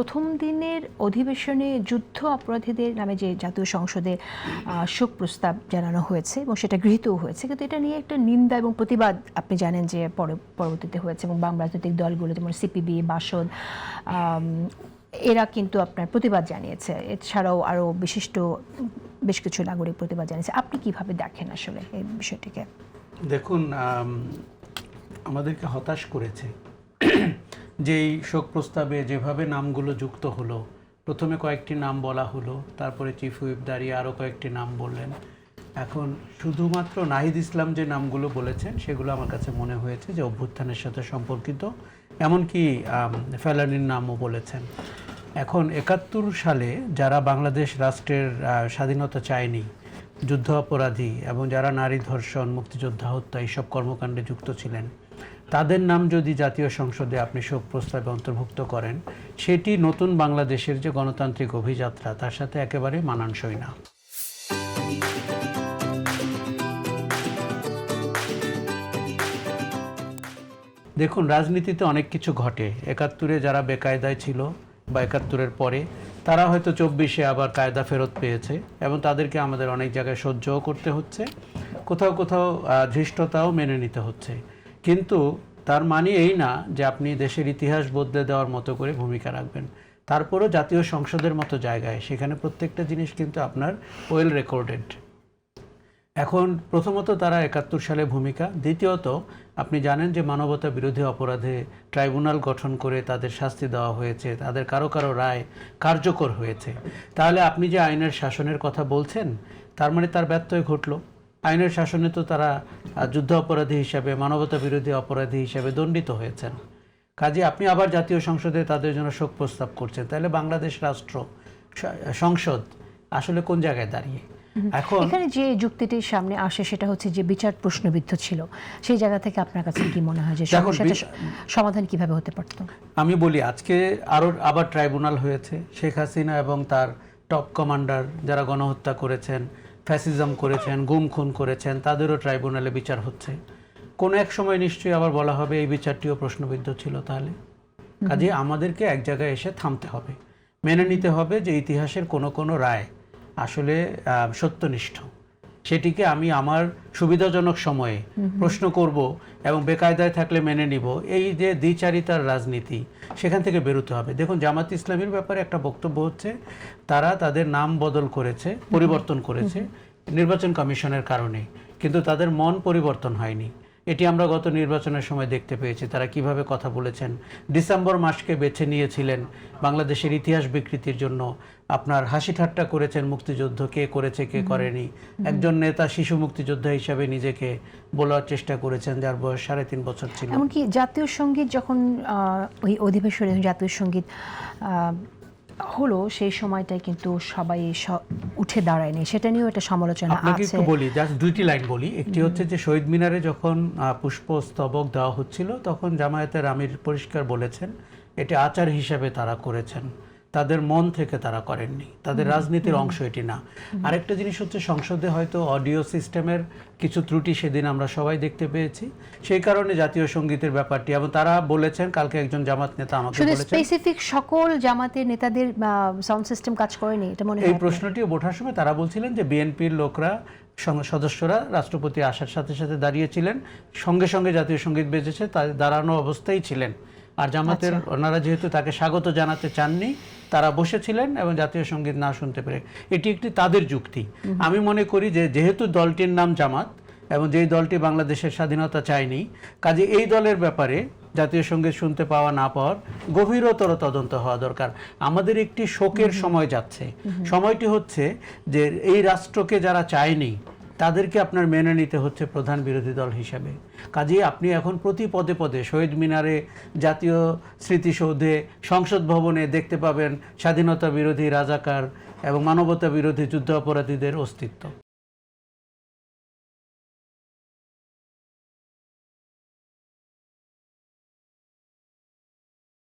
প্রথম দিনের অধিবেশনে যুদ্ধ অপরাধীদের নামে যে জাতীয় সংসদে শোক প্রস্তাব জানানো হয়েছে এবং সেটা গৃহীতও হয়েছে, কিন্তু এটা নিয়ে একটা নিন্দা এবং প্রতিবাদ আপনি জানেন যে পরবর্তীতে হয়েছে এবং বাম রাজনৈতিক দলগুলো যেমন সিপিবি, বাসদ, এরা কিন্তু আপনার প্রতিবাদ জানিয়েছে। এছাড়াও আরও বিশিষ্ট বেশ কিছু নাগরিক প্রতিবাদ জানিয়েছে। আপনি কিভাবে দেখেন আসলে এই বিষয়টিকে? দেখুন, আমাদেরকে হতাশ করেছে যেই শোক প্রস্তাবে যেভাবে নামগুলো যুক্ত হলো। প্রথমে কয়েকটি নাম বলা হলো, তারপরে চিফ হুইপ দাঁড়িয়ে আরও কয়েকটি নাম বললেন। এখন শুধুমাত্র নাহিদ ইসলাম যে নামগুলো বলেছেন সেগুলো আমার কাছে মনে হয়েছে যে অভ্যুত্থানের সাথে সম্পর্কিত, এমনকি ফেলানির নামও বলেছেন। এখন ৭১ সালে যারা বাংলাদেশ রাষ্ট্রের স্বাধীনতা চায়নি, যুদ্ধ অপরাধী এবং যারা নারী ধর্ষণ, মুক্তিযোদ্ধা হত্যা এইসব কর্মকাণ্ডে যুক্ত ছিলেন, তাদের নাম যদি জাতীয় সংসদে আপনি শোক প্রস্তাবে অন্তর্ভুক্ত করেন, সেটি নতুন বাংলাদেশের যে গণতান্ত্রিক অভিযাত্রা তার সাথে একেবারে মানানসই না। দেখুন, রাজনীতিতে অনেক কিছু ঘটে। ৭১-এ যারা বেকায়দায় ছিল বা ৭১-এর পরে, তারা হয়তো ২৪-এ আবার কায়দা ফেরত পেয়েছে এবং তাদেরকে আমাদের অনেক জায়গায় সহ্যও করতে হচ্ছে, কোথাও কোথাও ধৃষ্টতাও মেনে নিতে হচ্ছে। কিন্তু তার মানে এই না যে আপনি দেশের ইতিহাস বদলে দেওয়ার মতো করে ভূমিকা রাখবেন। তারপরও জাতীয় সংসদের মতো জায়গায় সেখানে প্রত্যেকটা জিনিস কিন্তু আপনার ওয়েল রেকর্ডেড। এখন প্রথমত তারা ৭১ সালে ভূমিকা, দ্বিতীয়ত আপনি জানেন যে মানবতা বিরোধী অপরাধে ট্রাইব্যুনাল গঠন করে তাদের শাস্তি দেওয়া হয়েছে, তাদের কারো কারো রায় কার্যকর হয়েছে। তাহলে আপনি যে আইনের শাসনের কথা বলছেন, তার মানে তার ব্যত্যয় ঘটলো। আইনের শাসনে তো তারা যুদ্ধ অপরাধী হিসাবে, মানবতা বিরোধী অপরাধী হিসাবে দণ্ডিত হয়েছেন। কাজে আপনি আবার জাতীয় সংসদে তাদের জন্য শোক প্রস্তাব করছেন, তাহলে বাংলাদেশ রাষ্ট্র সংসদ আসলে কোন জায়গায় দাঁড়িয়ে? এখন এখানে যে যুক্তিটির সামনে আসে সেটা হচ্ছে যে বিচার প্রশ্নবিদ্ধ ছিল। সেই জায়গা থেকে আপনার কাছে কি মনে হয় যে সমস্যাটা সমাধান কিভাবে হতে পারত? আমি বলি, আজকে আবার ট্রাইব্যুনাল হয়েছে। শেখ হাসিনা এবং তার টপ কমান্ডার যারা গণহত্যা করেছেন, ফ্যাসিজম করেছেন, গুম খুন করেছেন, তাদেরও ট্রাইব্যুনালে বিচার হচ্ছে। কোনো এক সময় নিশ্চয়ই আবার বলা হবে এই বিচারটিও প্রশ্নবিদ্ধ ছিল। তাহলে কাজে আমাদেরকে এক জায়গায় এসে থামতে হবে, মেনে নিতে হবে যে ইতিহাসের কোনো কোনো রায় আসলে সত্যনিষ্ঠ। সেটিকে আমি আমার সুবিধাজনক সময়ে প্রশ্ন করব এবং বেকায়দায় থাকলে মেনে নিব। এই যে দ্বিচারিতার রাজনীতি, সেখান থেকে বেরোতে হবে। দেখুন, জামাত ইসলামীর ব্যাপারে একটা বক্তব্য হচ্ছে তারা তাদের নাম বদল করেছে, পরিবর্তন করেছে নির্বাচন কমিশনের কারণে, কিন্তু তাদের মন পরিবর্তন হয়নি। এটি আমরা গত নির্বাচনের সময় দেখতে পেয়েছি তারা কিভাবে কথা বলেছেন। ডিসেম্বর মাসকে বেছে নিয়েছিলেন বাংলাদেশের ইতিহাস বিকৃতির জন্য। আপনার হাসি ঠাট্টা করেছেন মুক্তিযুদ্ধ, কে করেছে কে করেনি। একজন নেতা শিশু মুক্তিযোদ্ধা হিসাবে নিজেকে বলার চেষ্টা করেছেন, যার বয়স ৩.৫ বছর ছিল। এমনকি জাতীয় সঙ্গীত যখন ওই অধিবেশনে জাতীয় সঙ্গীত হলো, সেই সময়টাই কিন্তু সবাই উঠে দাঁড়ায়নি, সেটা নিয়েও একটা সমালোচনা আছে। আপনাকে একটু বলি, জাস্ট দুইটি লাইন বলি। একটি হচ্ছে যে শহীদ মিনারে যখন পুষ্পস্তবক দেওয়া হচ্ছিল, তখন জামায়াতের আমির পরিষ্কার বলেছেন এটি আচার হিসাবে তারা করেছেন, তাদের মন থেকে তারা করেননি, তাদের রাজনীতির অংশ এটি না। আরেকটা জিনিস হচ্ছে সংসদে হয়তো অডিও সিস্টেমের কিছু ত্রুটি সেদিন আমরা সবাই দেখতে পেয়েছি, সেই কারণে জাতীয় সঙ্গীতের ব্যাপারটি, এবং তারা বলেছেন, কালকে একজন জামাত নেতা আমাকে বলেছেন স্পেসিফিক সকল জামাতের নেতাদের সাউন্ড সিস্টেম কাজ করেনি। এটা মনে হয় এই প্রশ্নটিও ওঠার সময় তারা বলছিলেন যে বিএনপির লোকরা, সদস্যরা রাষ্ট্রপতি আসার সাথে সাথে দাঁড়িয়েছিলেন, সঙ্গে সঙ্গে জাতীয় সঙ্গীত বেজেছে, তাদের দাঁড়ানো অবস্থায় ছিলেন। আর জামাতের ওনারা যেহেতু তাকে স্বাগত জানাতে চাননি, তারা বসেছিলেন এবং জাতীয় সঙ্গীত না শুনতে পেরে। এটি একটি তাদের যুক্তি। আমি মনে করি যে যেহেতু দলটির নাম জামাত এবং যেই দলটি বাংলাদেশের স্বাধীনতা চায়নি, কাজে এই দলের ব্যাপারে জাতীয় সঙ্গীত শুনতে পাওয়া না পাওয়ার গভীরতর তদন্ত হওয়া দরকার। আমাদের একটি শোকের সময় যাচ্ছে। সময়টি হচ্ছে যে এই রাষ্ট্রকে যারা চায়নি তাদেরকে আপনার মেনে নিতে হচ্ছে প্রধান বিরোধী দল হিসাবে। কাজেই আপনি এখন প্রতি পদে পদে শহীদ মিনারে, জাতীয় স্মৃতিসৌধে, সংসদ ভবনে দেখতে পাবেন স্বাধীনতা বিরোধী রাজাকার এবং মানবতা বিরোধী যুদ্ধ অপরাধীদের অস্তিত্ব।